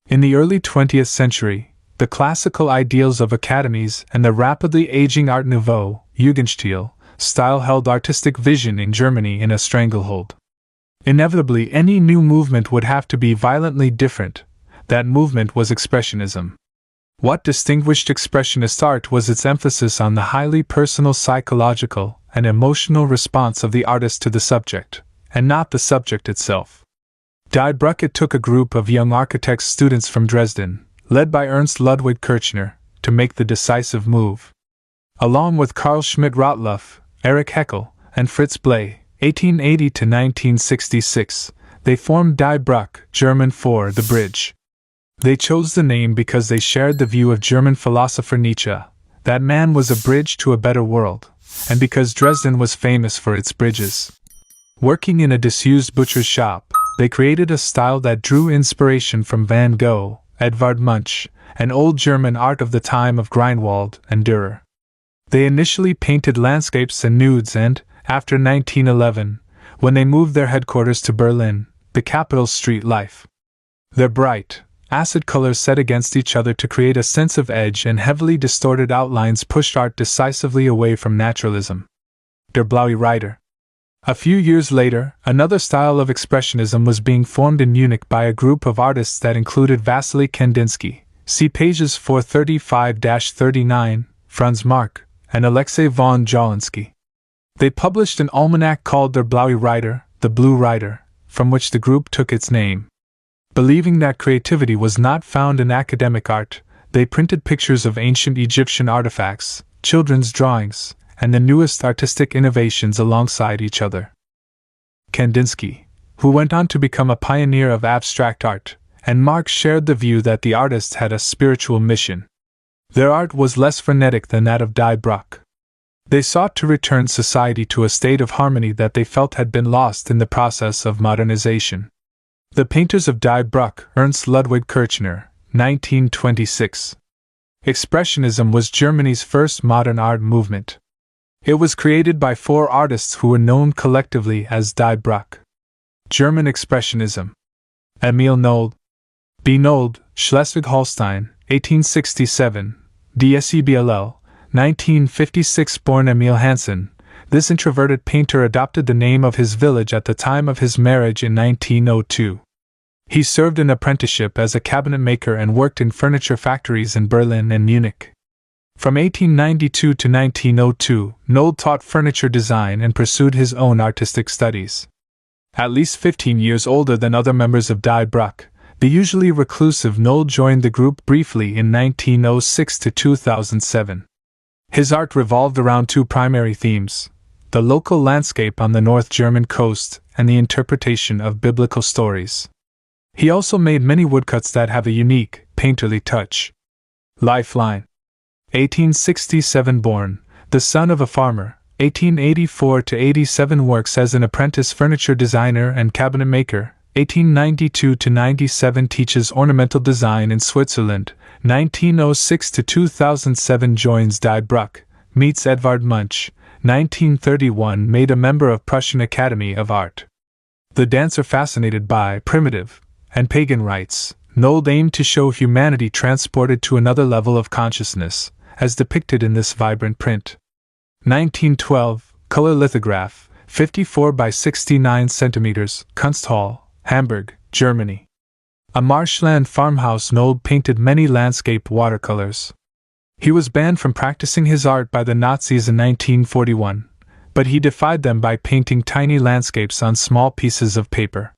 In the early 20th century, the classical ideals of academies and the rapidly aging Art Nouveau, Jugendstil, style held artistic vision in Germany in a stranglehold. Inevitably, any new movement would have to be violently different. That movement was Expressionism. What distinguished Expressionist art was its emphasis on the highly personal psychological and emotional response of the artist to the subject, and not the subject itself. Die Brucke took a group of young architects students from Dresden, led by Ernst Ludwig Kirchner, to make the decisive move. Along with Karl Schmidt Rottluff, Erich Heckel, and Fritz Bley, 1880 to 1966, they formed Die Brucke, German for the bridge. They chose the name because they shared the view of German philosopher Nietzsche, that man was a bridge to a better world, and because Dresden was famous for its bridges. Working in a disused butcher's shop, they created a style that drew inspiration from Van Gogh, Edvard Munch, and old German art of the time of Griinewald and Durer. They initially painted landscapes and nudes and, after 1911, when they moved their headquarters to Berlin, the capital's street life. Their bright, acid colors set against each other to create a sense of edge and heavily distorted outlines pushed art decisively away from naturalism. Der Blaue Reiter. A few years later, another style of Expressionism was being formed in Munich by a group of artists that included Wassily Kandinsky, see pages 435-39, Franz Marc, and Alexei von Jawlensky. They published an almanac called Der Blaue Reiter, the Blue Rider, from which the group took its name. Believing that creativity was not found in academic art, they printed pictures of ancient Egyptian artifacts, children's drawings, and the newest artistic innovations alongside each other. Kandinsky, who went on to become a pioneer of abstract art, and Marx shared the view that the artists had a spiritual mission. Their art was less frenetic than that of Die Brucke. They sought to return society to a state of harmony that they felt had been lost in the process of modernization. The painters of Die Brucke, Ernst Ludwig Kirchner, 1926. Expressionism was Germany's first modern art movement. It was created by four artists who were known collectively as Die Brucke. German Expressionism. Emil Nolde, B. Nolde, Schleswig-Holstein, 1867, DSEBLL, 1956. Born Emil Hansen, this introverted painter adopted the name of his village at the time of his marriage in 1902. He served an apprenticeship as a cabinet maker and worked in furniture factories in Berlin and Munich. From 1892 to 1902, Nolde taught furniture design and pursued his own artistic studies. At least 15 years older than other members of Die Brucke, the usually reclusive Nolde joined the group briefly in 1906 to 2007. His art revolved around two primary themes: the local landscape on the North German coast and the interpretation of biblical stories. He also made many woodcuts that have a unique, painterly touch. Lifeline. 1867 born, the son of a farmer, 1884 to 87 works as an apprentice furniture designer and cabinet maker, 1892 to 97 teaches ornamental design in Switzerland, 1906 to 2007 joins Die Brucke, meets Edvard Munch, 1931 made a member of Prussian Academy of Art. The dancer fascinated by primitive and pagan rites, Nolde aimed to show humanity transported to another level of consciousness, as depicted in this vibrant print. 1912, color lithograph, 54 by 69 centimeters, Kunsthal, Hamburg, Germany. A marshland farmhouse. Nolde painted many landscape watercolors. He was banned from practicing his art by the Nazis in 1941, but he defied them by painting tiny landscapes on small pieces of paper.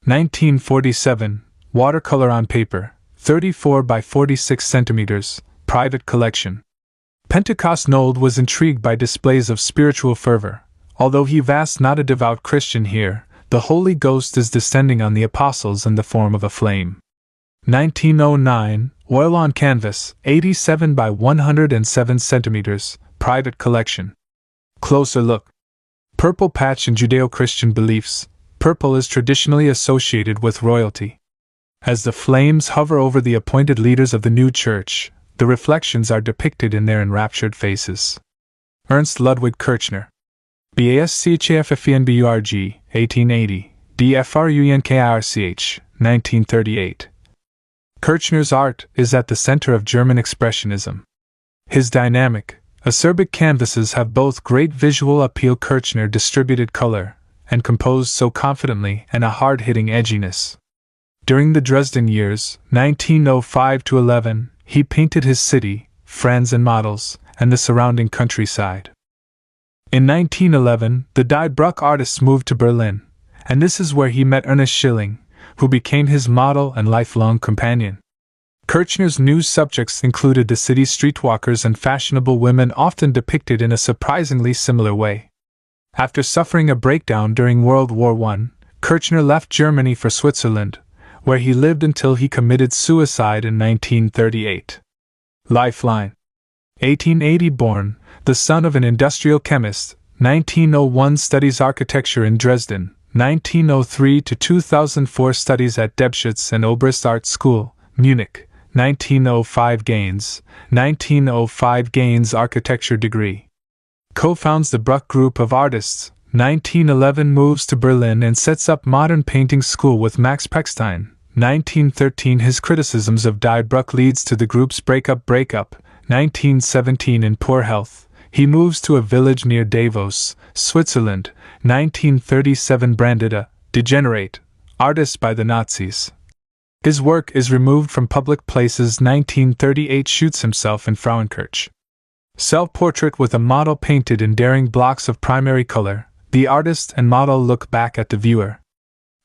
1947, watercolor on paper, 34 by 46 centimeters, private collection. Pentecost. Nolde was intrigued by displays of spiritual fervor. Although he was not a devout Christian here, the Holy Ghost is descending on the apostles in the form of a flame. 1909, oil on canvas, 87 by 107 centimeters, private collection. Closer look. Purple patch in Judeo-Christian beliefs. Purple is traditionally associated with royalty. As the flames hover over the appointed leaders of the new church, the reflections are depicted in their enraptured faces. Ernst Ludwig Kirchner. BASCHFFENBURG, 1880, DFRUNKIRCH, 1938. Kirchner's art is at the center of German Expressionism. His dynamic, acerbic canvases have both great visual appeal. Kirchner distributed color, and composed so confidently, and a hard-hitting edginess. During the Dresden years, 1905–11, he painted his city, friends and models, and the surrounding countryside. In 1911, the Die Brucke artists moved to Berlin, and this is where he met Ernest Schilling, who became his model and lifelong companion. Kirchner's new subjects included the city's streetwalkers and fashionable women, often depicted in a surprisingly similar way. After suffering a breakdown during World War I, Kirchner left Germany for Switzerland, where he lived until he committed suicide in 1938. Lifeline. 1880 born, the son of an industrial chemist, 1901 studies architecture in Dresden, 1903–2004 studies at Deschutes and Oberst Art School, Munich, 1905 gains architecture degree. Co-founds the Brucke group of artists, 1911 moves to Berlin and sets up modern painting school with Max Pechstein, 1913 his criticisms of Die Brucke leads to the group's breakup, 1917 in poor health, he moves to a village near Davos, Switzerland, 1937 branded a degenerate artist by the Nazis. His work is removed from public places. 1938 shoots himself in Frauenkirch. Self-portrait with a model painted in daring blocks of primary color, the artist and model look back at the viewer.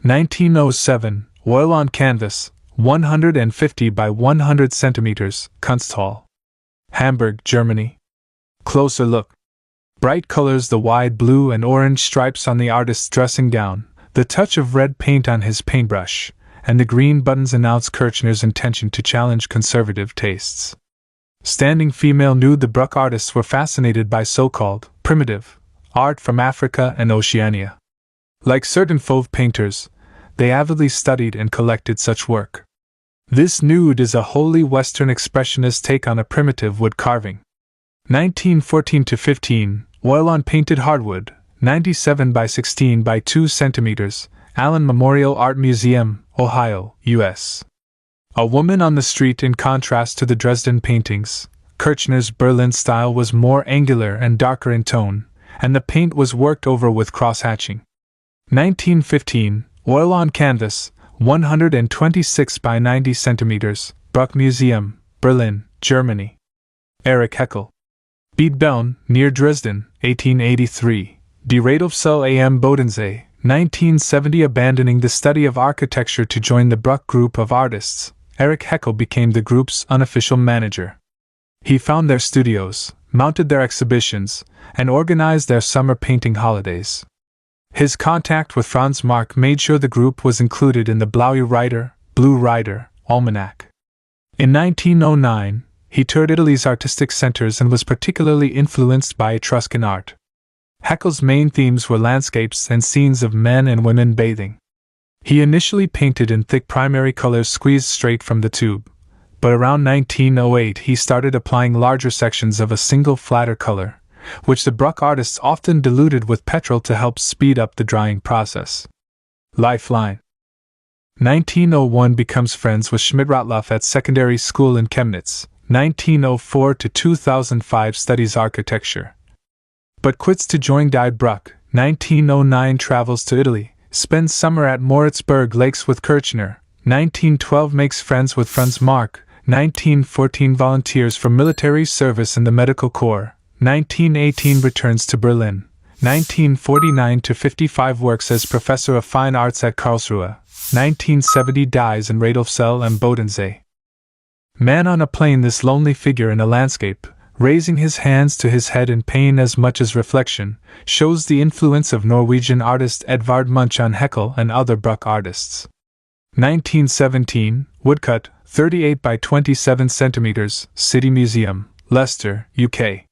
1907, oil on canvas, 150 by 100 centimeters, Kunsthal. Hamburg, Germany. Closer look. Bright colors, the wide blue and orange stripes on the artist's dressing gown, the touch of red paint on his paintbrush, and the green buttons announce Kirchner's intention to challenge conservative tastes. Standing female nude. The Brucke artists were fascinated by so-called primitive art from Africa and Oceania. Like certain Fauve painters, they avidly studied and collected such work. This nude is a wholly Western expressionist take on a primitive wood carving. 1914–15, oil on painted hardwood, 97 by 16 by 2 centimeters, Allen Memorial Art Museum, Ohio, U.S. A woman on the street. In contrast to the Dresden paintings, Kirchner's Berlin style was more angular and darker in tone, and the paint was worked over with cross-hatching. 1915, oil on canvas, 126 by 90 centimeters, Brucke Museum, Berlin, Germany. Erich Heckel. Biedbeln, near Dresden, 1883. Die Radolfzell am Bodensee, 1970. Abandoning the study of architecture to join the Brucke group of artists, Erich Heckel became the group's unofficial manager. He found their studios, mounted their exhibitions, and organized their summer painting holidays. His contact with Franz Marc made sure the group was included in the Blaue Reiter, Blue Rider, almanac. In 1909, he toured Italy's artistic centers and was particularly influenced by Etruscan art. Heckel's main themes were landscapes and scenes of men and women bathing. He initially painted in thick primary colors squeezed straight from the tube, but around 1908 he started applying larger sections of a single flatter color, which the Brucke artists often diluted with petrol to help speed up the drying process. Lifeline. 1901 becomes friends with Schmidt Rottluff at secondary school in Chemnitz. 1904–2005 studies architecture, but quits to join Die Brucke. 1909 travels to Italy, spends summer at Moritzburg Lakes with Kirchner. 1912 makes friends with Franz Marc. 1914 volunteers for military service in the medical corps. 1918 returns to Berlin. 1949–55 works as professor of fine arts at Karlsruhe. 1970 dies in Radolfzell am Bodensee. Man on a plain. This lonely figure in a landscape, raising his hands to his head in pain as much as reflection, shows the influence of Norwegian artist Edvard Munch on Heckel and other Brucke artists. 1917, woodcut, 38 by 27 centimeters, City Museum, Leicester, UK.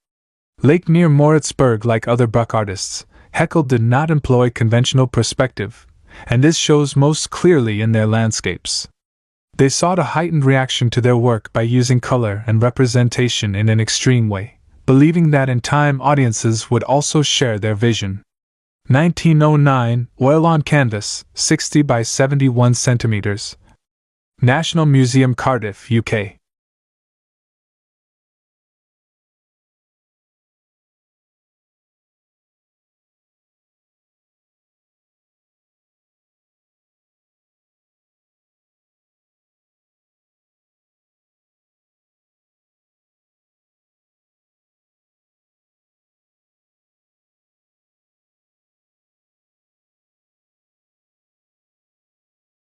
Lake near Moritzburg. Like other Brucke artists, Heckel did not employ conventional perspective, and this shows most clearly in their landscapes. They sought a heightened reaction to their work by using color and representation in an extreme way, believing that in time audiences would also share their vision. 1909, oil on canvas, 60 by 71 centimeters. National Museum, Cardiff, UK.